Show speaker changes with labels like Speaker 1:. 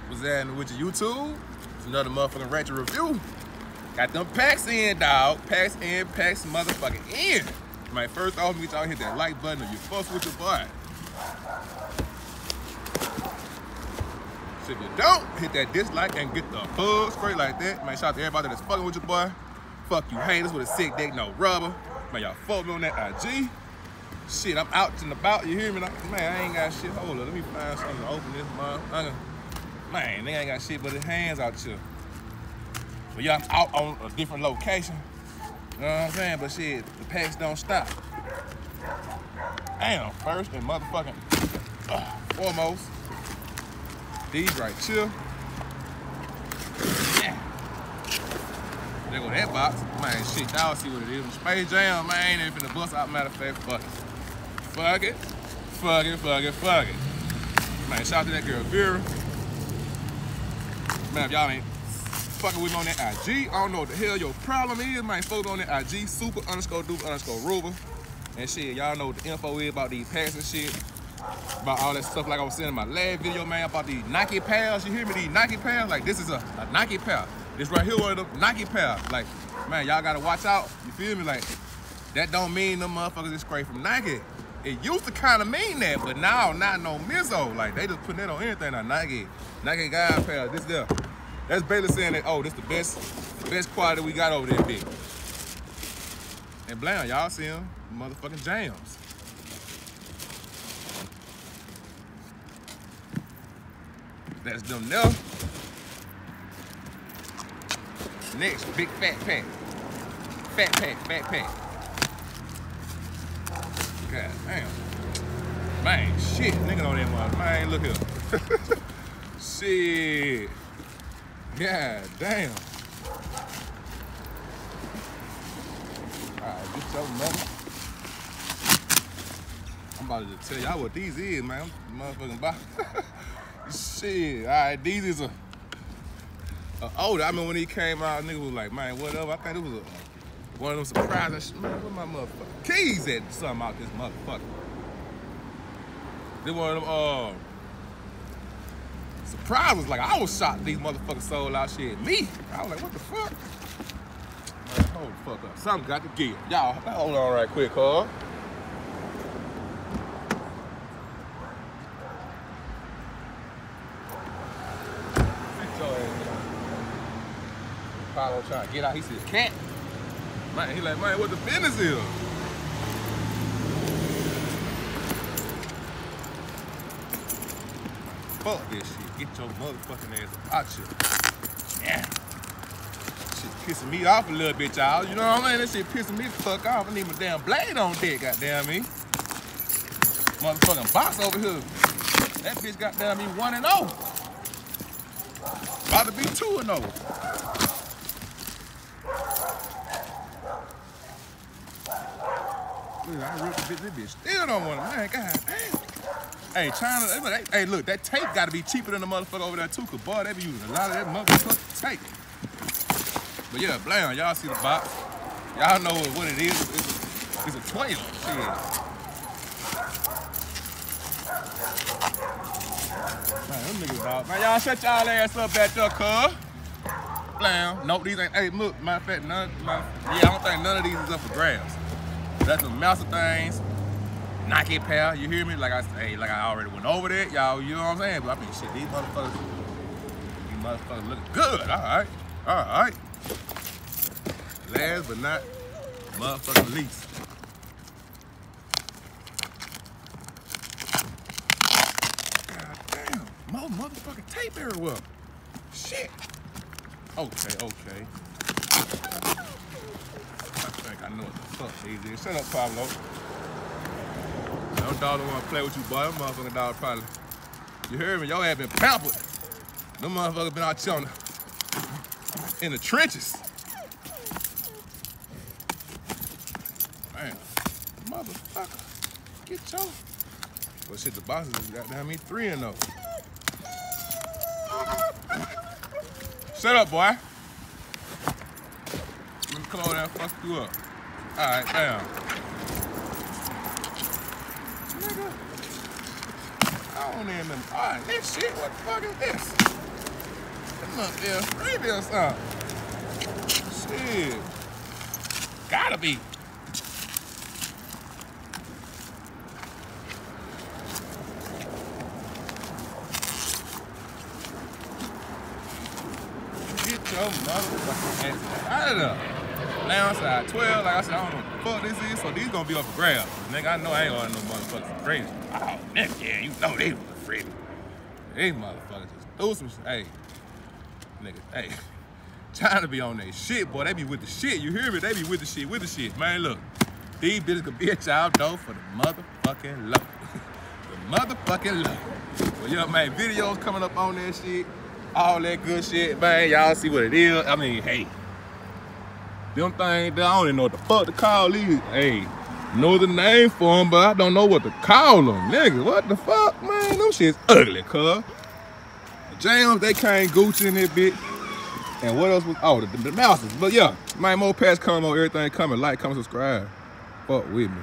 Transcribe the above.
Speaker 1: What's happening with your YouTube? It's another motherfucking ratchet review. Got them Paccs in, dog. Paccs in, Paccs motherfucking in. Man, first off, get y'all hit that like button if you fuss with your boy. So if you don't, hit that dislike and get the bug straight like that. Man, shout out to everybody that's fucking with your boy. Fuck you haters with a sick dick, no rubber. Man, y'all fuck me on that IG. Shit, I'm out and about, you hear me? Like, man, I ain't got shit. Hold up, let me find something to open this motherfucker. Man, they ain't got shit but his hands out here. But yeah, I'm out on a different location. You know what I'm saying? But shit, the Paccs don't stop. Damn, first and motherfucking foremost, these right here. Yeah. There go that box. Man, shit, y'all see what it is. Space Jam, man, ain't even finna bust out. Matter of fact, fuck it. Fuck it. Fuck it, fuck it, fuck it. Man, shout out to that girl, Vera. Man, if y'all ain't fucking with me on that IG, I don't know what the hell your problem is, man. Folks on that IG, super_duper_Ruber. And shit, y'all know what the info is about these Paccs and shit. About all that stuff like I was saying in my last video, man, about these Nike pairs. You hear me? These Nike pairs? Like, this is a Nike pair. This right here, one of them Nike pairs. Like, man, y'all gotta watch out. You feel me? Like, that don't mean them motherfuckers is straight from Nike. It used to kind of mean that, but now, not no Mizzo. Like, they just putting that on anything now. Nike guy pair, this there. That's basically saying that, oh, this the best quality we got over there, bitch. And blam, y'all see them motherfucking jams. That's them there. Next, big fat pack. Fat pack. God damn. Man, shit, nigga on that one. Man, look here. Shit. God damn. Alright, get your money. I'm about to tell y'all what these is, man. I'm motherfucking about. Shit. Alright, these is a older. I mean, when he came out, nigga was like, man, whatever. I think it was one of them surprises. Man, where my motherfucking keys at? Something out this motherfucker. Then one of them, surprise was like, I was shocked these motherfuckers sold out shit. Me? I was like, what the fuck? Man, hold the fuck up. Something got to give. Y'all, hold on right quick, huh? Apollo trying to get out. He said, cat. Man, he like, man, what the business is? Fuck this shit. Get your motherfucking ass out here. Yeah. Shit pissing me off a little bit, y'all. You know what I mean? That shit pissing me the fuck off. I need my damn blade on deck, goddamn me. Motherfucking box over here. That bitch goddamn me 1-0. About to be 2-0. I ripped the bitch. This bitch still don't want it, man. God damn. Hey, China, hey, look, that tape gotta be cheaper than the motherfucker over there too, cause boy, they be using a lot of that motherfucking tape. But yeah, blam, y'all see the box. Y'all know what it is. It's a 12. Shit. Man, them niggas dog. Man, y'all shut y'all ass up back there, cuz. Blam. Nope, these ain't. Hey, look, matter of fact, I don't think none of these is up for grabs. That's the master things. Nike pair, you hear me? Like I already went over that, y'all, you know what I'm saying? But I mean, shit, these motherfuckers looking good, all right. Last but not motherfucking least. God damn, more motherfucking tape everywhere. Shit. Okay. I think I know what the fuck these is. Shut up, Pablo. Them dog don't want to play with you, boy. Them motherfucking dog probably. You heard me? Your ass been pampered. Them motherfuckers been out here in the trenches. Man, motherfucker. Get your. Well, shit, the boxes got down me 3-0. Shut up, boy. Let me come over there and fuck you up. All right, damn. Nigga. I don't even remember. All right, this shit, what the fuck is this? must be a freebie or something. Shit. Gotta be. Get your motherfucking ass out of there. Now size 12, like I said, I don't know what the fuck this is, so these gonna be up for grabs. Nigga, I know I ain't gonna no motherfuckers crazy. Oh, nigga, yeah, you know they was free. These motherfuckers just threw some shit. Hey, nigga, hey, trying to be on that shit, boy. They be with the shit, you hear me? They be with the shit. Man, look, these bitches could be at y'all door for the motherfucking low. The motherfucking low. Well, yeah, man, videos coming up on that shit, all that good shit, man. Y'all see what it is. I mean, hey. Them things, I don't even know what the fuck to call these. Hey, know the name for them, but I don't know what to call them. Nigga, what the fuck, man? Them shit's ugly, cuz. The jams, they came Gucci in that bitch. And what else was, oh, the mouses. But yeah, my more Paccs coming on, everything coming. Like, comment, subscribe. Fuck with me.